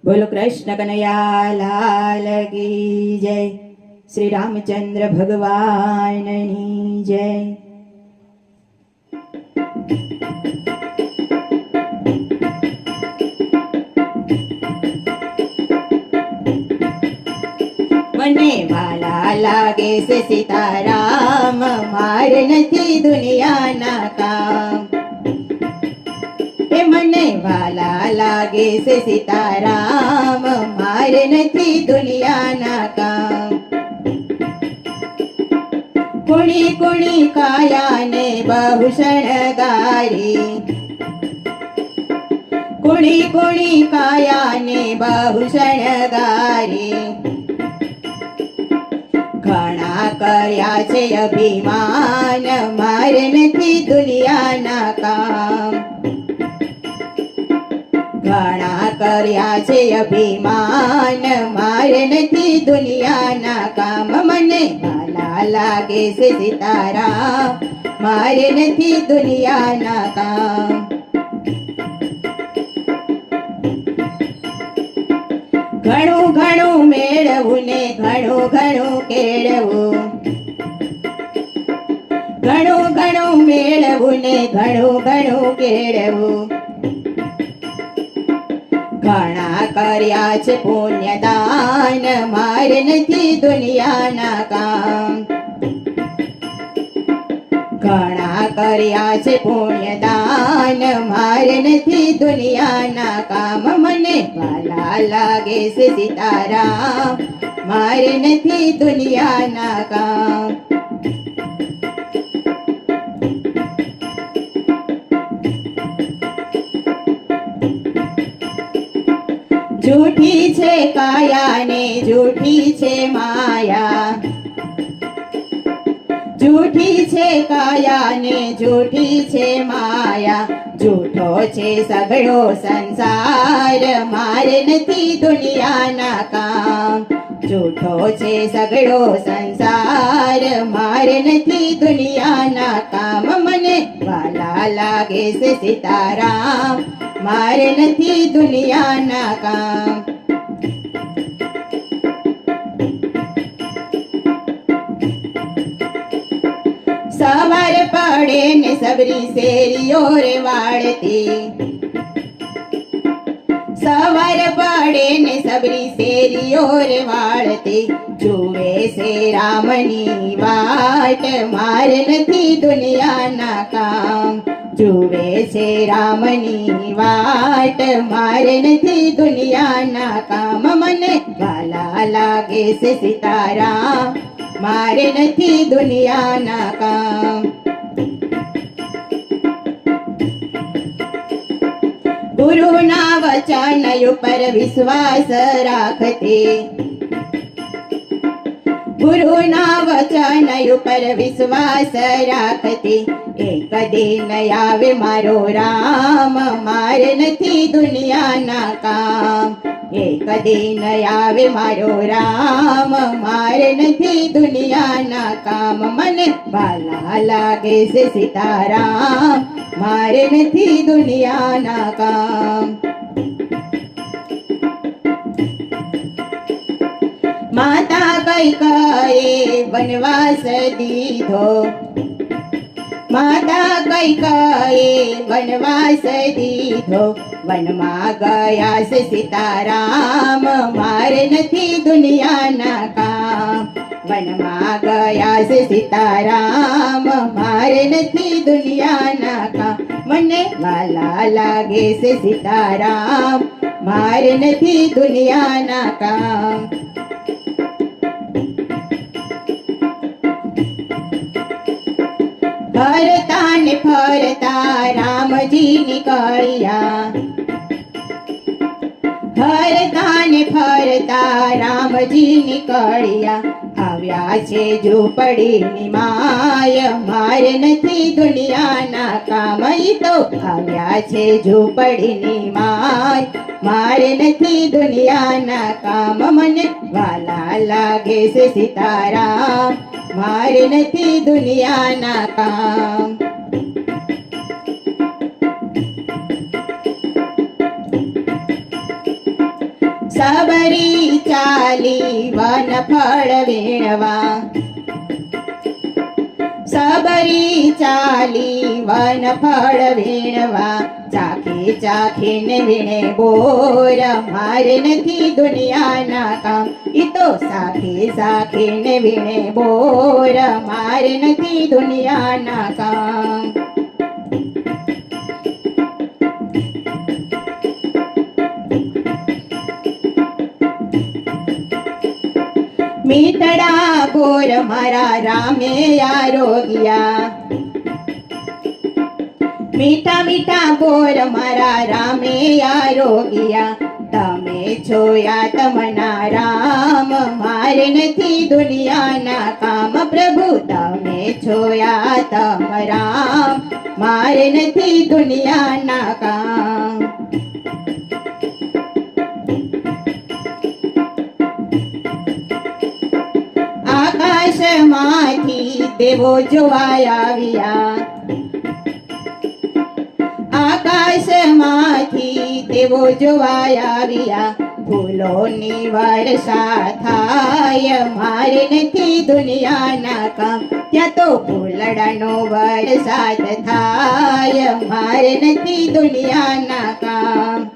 बोलो कृष्ण कन्हैया लाल की जय। श्री रामचंद्र भगवान की जय। મને વાલા લાગે છે સીતારામ, મારે નથી દુનિયાના કામ. એ મને વાલા લાગે છે સીતારામ, મારે નથી દુનિયાના કામ. કુણી કુણી કાયાને બહુ શણગારી, કુણી કુણી કાયાને બહુ શણગારી. ઘણા કર્યા છે અભિમાન, મારે નથી દુનિયાના કામ. ઘણા કર્યા છે અભિમાન, મારે નથી દુનિયાના કામ. મને વાલા લાગે છે સીતારામ, મારે નથી દુનિયાના કામ. ઘણું ઘણું મેળવું ને ઘણું ઘણું કેળવું, ઘણું ઘણું મેળવું ને ઘણું ઘણું કેળવું. ઘણા કર્યા છે પુણ્યદાન, મારે નથી દુનિયાના કામ. ઘણા કર્યા છે પુણ્યદાન, મારે નથી દુનિયાના કામ. મને વાલા લાગે છે સીતારામ, મારે નથી દુનિયાના કામ. જૂઠી છે કાયા ને જૂઠી છે માયા, જૂઠી છે કાયા ને જૂઠી છે માયા. જૂઠો છે સગળો સંસાર, મારે નથી દુનિયાના કામ. જૂઠો છે સગળો સંસાર, મારે નથી દુનિયાના કામ. મને વાલા લાગે છે સીતારામ, મારે નથી દુનિયાના કામ. સવાર પડે ને સબરી શેરીઓ રે વાળતી, સવાર પડે ને સબરી શેરીઓ રે વાળતી. જુએ છે રામની વાટ, મારે નથી દુનિયાના કામ. જુએ છે રામની વાટ, મારે નથી દુનિયાના કામ. મને વાલા લાગે છે સીતારામ, મારે નથી દુનિયાના કામ. ગુરુના વચન ઉપર વિશ્વાસ રાખતી, ગુરુના વચન ઉપર વિશ્વાસ રાખતી. એક દિન આવે મારો રામ, મારે નથી દુનિયાના કામ. એક દિન આવે મારો રામ, મારે નથી દુનિયાના કામ. મને વાલા લાગે છે સીતારામ, મારે નથી દુનિયાના કામ. માતા કૈકેયીએ વનવાસ દીધો, માતા કૈકેયીએ વનવાસ દીધો. વનમાં ગયા છે સીતારામ, મારે નથી દુનિયાના કામ. વનમાં ગયા છે સીતારામ, મારે નથી દુનિયાના કામ. મને વાલા લાગે છે સીતારામ, મારે નથી દુનિયાના કામ. ફરતા ને ફરતા રામજી નીકળ્યા, ફરતા ને ફરતા રામજી નીકળ્યા. આવ્યા છે ઝૂંપડીની માય, મારે નથી દુનિયાના કામ. ઈ તો આવ્યા છે ઝૂંપડીની માય, મારે નથી દુનિયાના કામ. મને વાલા લાગે છે સીતારામ, મારે નથી દુનિયાના કામ. सबरी चाली वन फळ वीणवा सबरी चाली वन फळ वीणवा ચાખી ચાખીને વીણે બોર મારે નથી દુનિયાના કામ ઈ તો સાખી સાખીને વીણે બોર મારે નથી દુનિયાના કામ મીઠડા બોર મારા રામે આરોગ્યા મીઠા મીઠા બોર મારા રામે આરોગ્યા તમે જોયા તમના રામ મારે નથી દુનિયાના કામ પ્રભુ તમે જોયા તમ રામ મારે નથી દુનિયાના કામ આકાશમાંથી દેવો જોવા આવ્યા આકાશમાંથી દેવો જોવા આવ્યા ફૂલોની વર્ષા થાય મારે નથી દુનિયાના કામ ત્યાં તો ફૂલડાનો વરસાદ થાય મારે નથી દુનિયાના કામ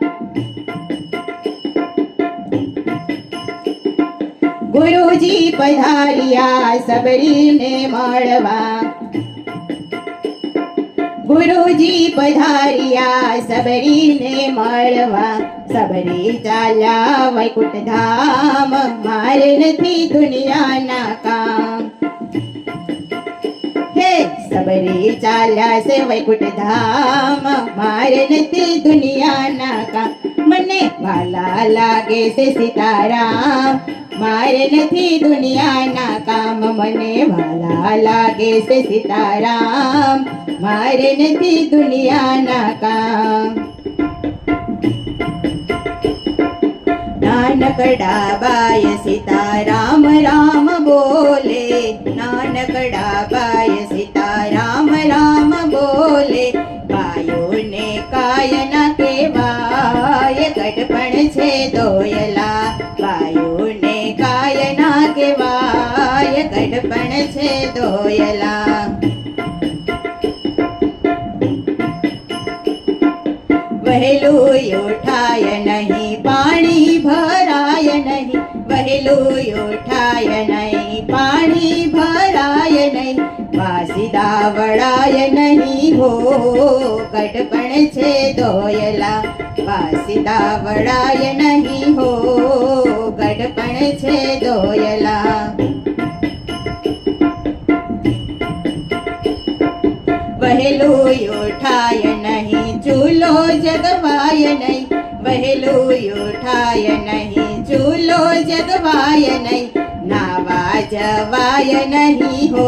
ગુરુજી પધાર્યા સબરીને મળવા ગુરુજી પધાર્યા સબરીને મળવા સબરી ચાલ્યા વૈકુંઠ ધામ મારે નથી દુનિયાના કામ હે સબરી ચાલ્યા છે વૈકુંઠ ધામ મારે નથી દુનિયાના કામ મને વાલા લાગે છે સીતારામ મારે નથી દુનિયાના કામ મને વાલા લાગે છે સીતારામ મારે નથી દુનિયાના કામ નાનકડા બાય સીતારામ રામ બોલે નાનકડા બાય સીતારામ રામ બોલે બાયોને કાયના કેવાય ગઢપણ છે દોયલા બાયોને કાયના કેવાય ગઢપણ છે દોયલા વહેલું ઉઠાય નહીં પાણી ભરાય નહીં વહેલું ઉઠાય નહીં પાણી ભરાય નહીં વાસીદા વળાય નહીં હો ગઢપણ છે દોયલા વાસીદા વળાય નહીં હો ગઢપણ છે દોયલા વહેલું ઉઠાય નહીં ચૂલો જગવાય નહીં વહેલું ઉઠાય નહીં ચૂલો જગવાય નહીં નાવા જવાય નહીં હો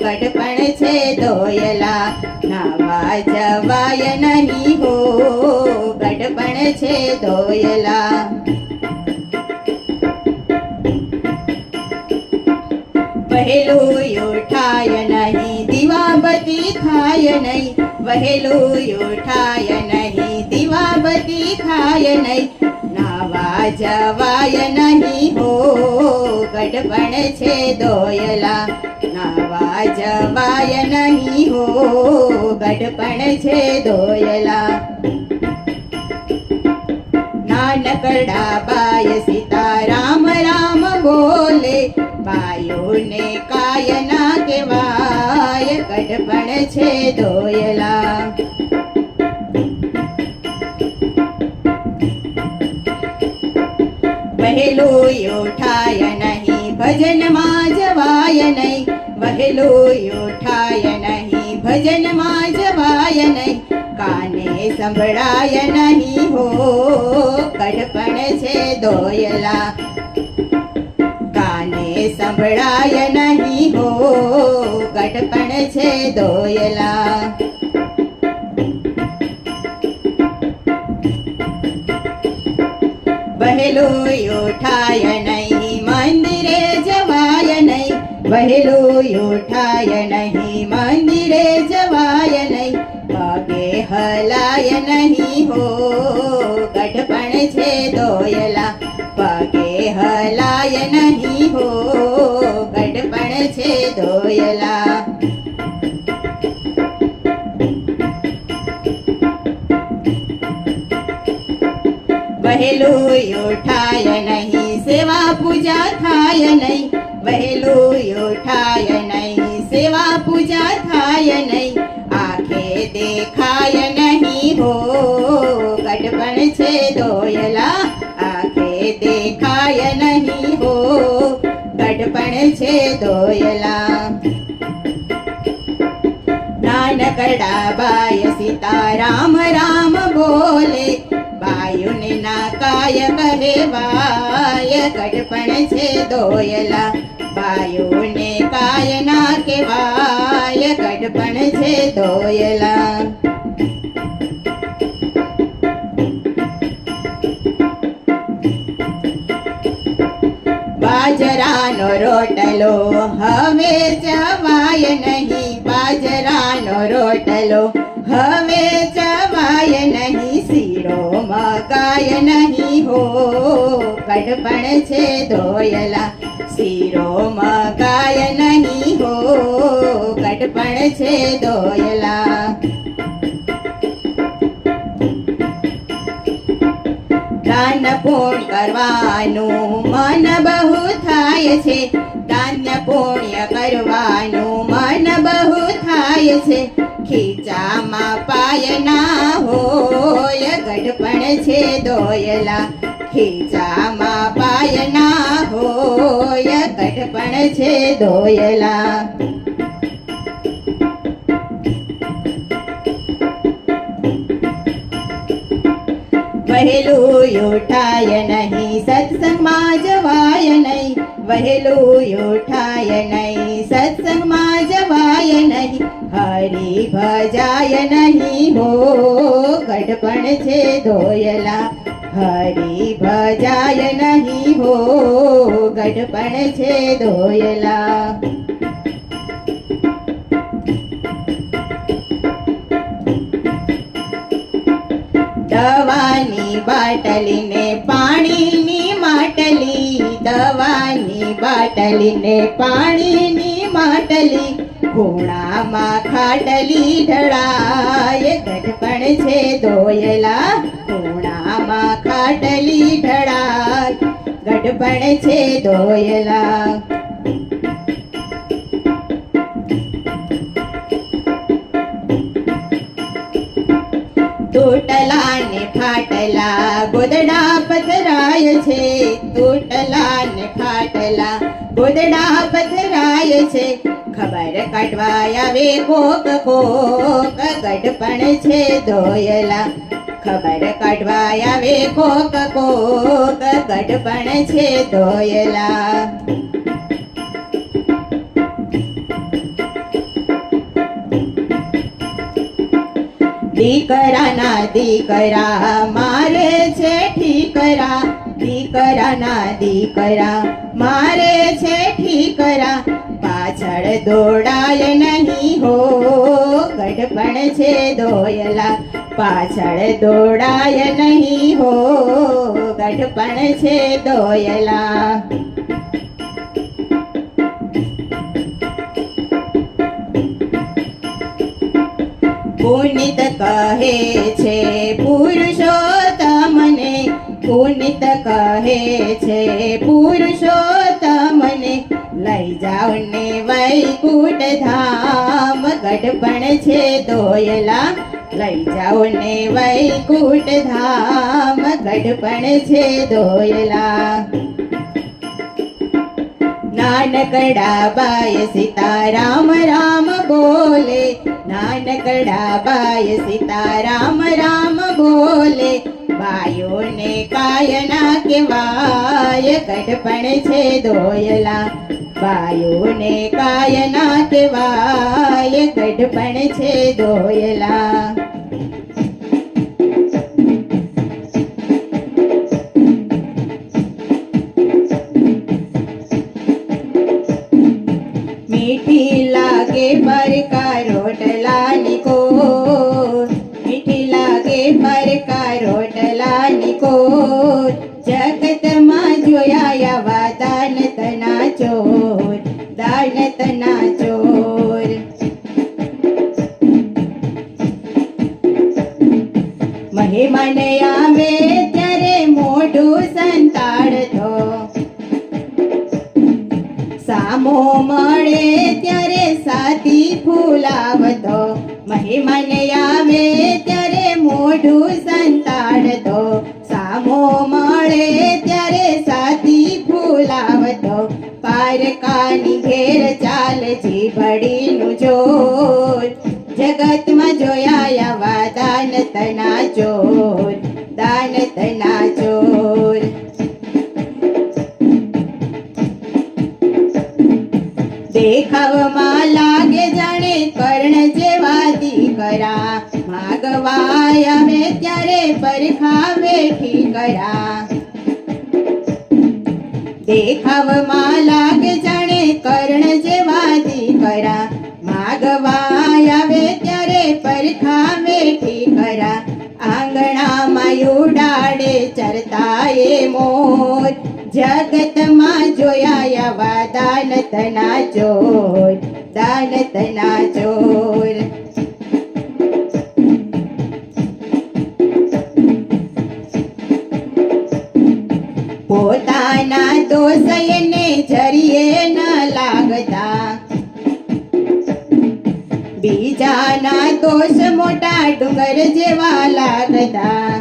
ગઢપણ છે દોયલા નાવા જવાય નહીં હો ગઢપણ છે દોયલા વહેલું ઉઠાય નહીં દીવાબતી થાય નહીં વહેલું ઉઠાય નહીં દીવાબતી થાય નહીં નાવા જવાય નહીં હો ગઢપણ છે દોયલા નાવા જવાય નહીં હો ગઢપણ છે દોયલા નાનકડા બાય સીતારામ રામ બોલે બાયોને કાયના કેવાય ગઢપણ છે દોયલા વહેલું ઉઠાય નહીં ભજનમાં જવાય નહીં વહેલું ઉઠાય નહીં ભજનમાં જવાય નહીં કાને સંભળાય નહીં હો ગઢપણ છે દોયલા કાને સંભળાય નહીં હો ગઢપણ છે દોયલા વહેલું ઉઠાય નહીં મંદિરે જવાય નહીં વહેલું ઉઠાય નહીં મંદિરે જવાય નહીં પગે હલાય નહીં હો ગઢપણ છે દોયલા નહીં હો ગઢપણ છે દોયલા. વહેલું ઉઠાય નહીં સેવા પૂજા થાય નહીં, વહેલું ઉઠાય નહીં સેવા પૂજા થાય નહીં, આંખે દેખાય નહીં હો ગઢપણ છે દોયલા, આંખે દેખાય નહીં હો ગઢપણ છે દોયલા. નાનકડા બાય સીતારામ રામ બોલે, બાયુને ના કાય કહેવાય ગઢપણ છે દોયલા, બાયુને કાય ના કહેવાય ગઢપણ છે દોયલા. બાજરાનો રોટલો હવે ચવાય નહીં, બાજરાનો રોટલો હવે ચવાય નહીં, શીરો મગાય નહીં હો ગઢપણ છે દોયલા, શીરો મગાય નહીં હો ગઢપણ છે દોયલા. દાન પુણ્ય કરવાનું મન બહુ થાય છે, દાન પુણ્ય કરવાનું મન બહુ થાય છે, ખીચામાં પાય ના હોય ગઢપણ છે દોયલા, ખીચામાં પાય ના હોય ગઢપણ છે દોયલા. વહેલું ઉઠાય નહીં સત્સંગમાં જવાય નહીં, વહેલું ઉઠાય નહીં સત્સંગમાં જવાય નહીં, હરિ ભજાય નહીં હો ગઢપણ છે દોયલા, હરિ ભજાય નહીં હો ગઢપણ છે દોયલા. દવાની બાટલીને પાણીની માટલી, દવાની બાટલીને પાણીની માટલી, ખૂણામાં ખાટલી ઢળાય ગઢપણ છે દોયલા, ખૂણામાં ખાટલી ઢળાય ગઢપણ છે દોયલા. તૂટલા ને ફાટલા ગોદડા પથરાય છે, તૂટલા ને ફાટલા ગોદડા પથરાય છે, ખબર કાઢવા આવે કોક કોક ગઢપણ છે દોયલા, ખબર કાઢવા આવે કોક કોક ગઢપણ છે દોયલા. દીકરાના દીકરા મારે છે ઠીકરા, દીકરાના દીકરા મારે છે ઠીકરા, પાછળ દોડાય નહીં હો ગઢપણ છે દોયલા, પાછળ દોડાય નહીં હો ગઢપણ છે દોયલા. પુનિત કહે છે પુરુષોત્તમને, પુનિત કહે છે પુરુષોત્તમને, લઈ જાઓ ને વૈકુંઠ ધામ ગઢપણ છે દોયલા, લઈ જાઓ ને વૈકુંઠ ધામ ગઢપણ છે દોયલા. નાનકડા બાય સીતારામ રામ બોલે, નાનકડા બાય સીતારામ રામ બોલે, બાયોને કાય ના કહેવાય ગઢપણ છે દોયલા, બાયોને કાય ના કહેવાય ગઢપણ છે દોયલા. મીઠી લાગે પરકા રોટલાની કોર, મીઠી લાગે પરકા રોટલાની કોર, જગતમાં જોયા આવા દાનતના ચોર, દાનતના ચોર. મહેમાન આવે ત્યારે મોઢું સંતાડતો, સામો મળે ત્યારે સાથી ફૂલાવતો. મહેમાન આવે ત્યારે મોઢું સંતાડતો, સામો મળે ત્યારે સાથી ફૂલાવતો. પારકાની ઘેર ચાલે જીભડીનું જોર, જગતમાં જોયા આવા દાનતના ચોર, દાનતના ચોર. દેખાવમાં લાગે જાણે કર્ણ જેવા દીકરા, માગવા આવે ત્યારે પરખાવે ઠીકરા. દેખાવમાં લાગે જાણે કર્ણ જેવા દીકરા, માગવા આવે ત્યારે પરખાવે ઠીકરા. આંગણામાં ઉડાડે ચરતા એ મોર, જગતમાં જોયા આવા દાનતના ચોર, દાનતના ચોર. પોતાના દોષ એને જરીએ ન લાગતા, બીજાના દોષ મોટા ડુંગર જેવા લાગતા.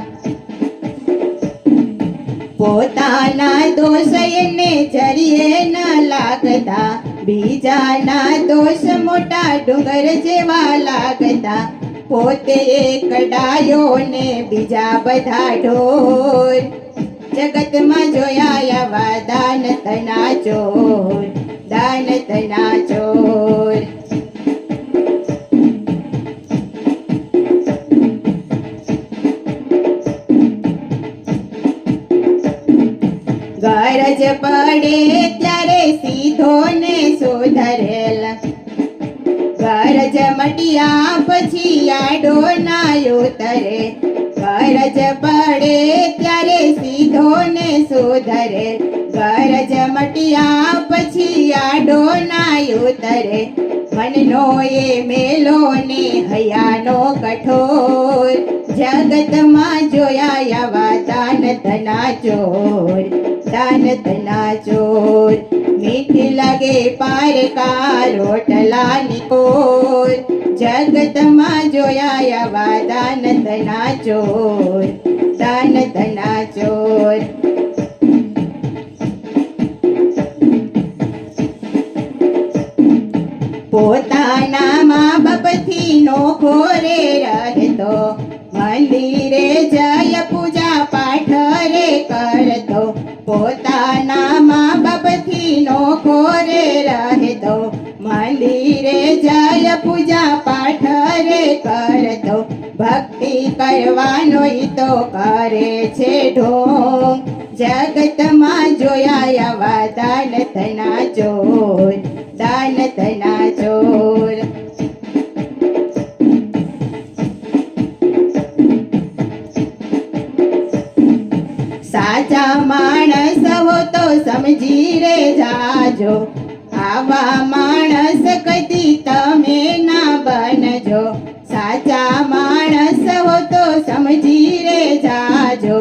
પોતાના દોષ એને જરીએ ન લાગતા, બીજાના દોષ મોટા ડુંગર જેવા લાગતા. પોતે એક ડાયો ને બીજા બધા ઢોર, જગતમાં જોયા આવા દાનતના ચોર, દાનતના ચોર. ગરજ પડે ત્યારે સીધો ને સુધરેલ, ગરજ મટ્યા પછી આડો ના ઉતરે. ગરજ પડે ત્યારે સીધો ને સુધરે, ગરજ મટ્યા પછી આડો ના ઉતરે. મનનો એ મેલો ને હૈયાનો કઠોર, જગતમાં જોયા આવા દાનતના ચોર, દાનતના ચોર. મીઠી લાગે પારકા રોટલાની કોર, જગતમાં જોયા આવા દાનતના ચોર, દાનતના ચોર. પોતાના મા બાપથી નોખો રે રહેતો, મંદિરે જય પૂજા પાઠ રે કરતો. પોતાના મા બાપથી નોખો રે રહેતો, મંદિરે જય પૂજા પાઠ રે કરતો. ભક્તિ કરવાનો ઈ તો કરે છે ઢોંગ, જગતમાં જોયા આવા દાનતના ચોર, દાનતના ચોર. સાચા માણસ હો તો સમજી રે જાજો, આવા માણસ કદી તમે ના બનજો. સાચા માણસ હો તો સમજી રે જાજો,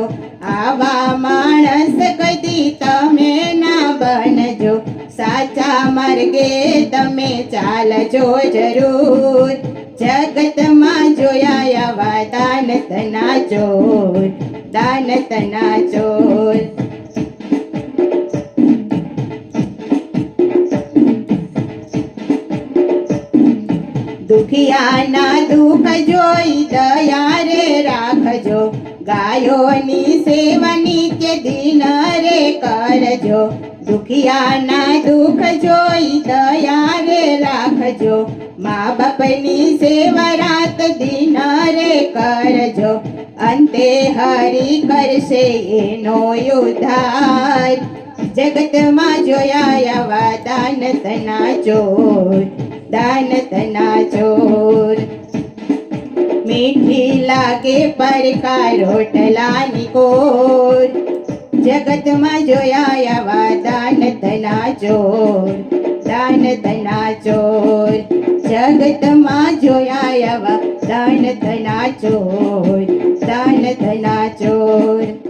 આવા માણસ કદી તમે ના બનજો. સાચા માર્ગે તમે ચાલજો જરૂર, જગતમાં જોયા આવા દાનતના ચોર, દાનતના ચોર. દુખિયાના દુઃખ જોઈ દયા રે રાખજો, ગાયોની સેવા નિત્ય દિન રે કરજો. દુખિયાના દુઃખ જોઈ દયા રે રાખજો, મા બાપની સેવા રાત દિન રે કરજો. અંતે હરિ કરશે એનો ઉદ્ધાર, જગતમાં જોયા આવા દાનતના ચોર, દાનતના ચોર. મીઠી લાગે પરકા રોટલાની કોર, જગતમાં જોયા આવા દાન ધના ચોર, દાન ધના ચોર. જગતમાં જોયા આવા દાન ધના ચોર, દાન ધના ચોર.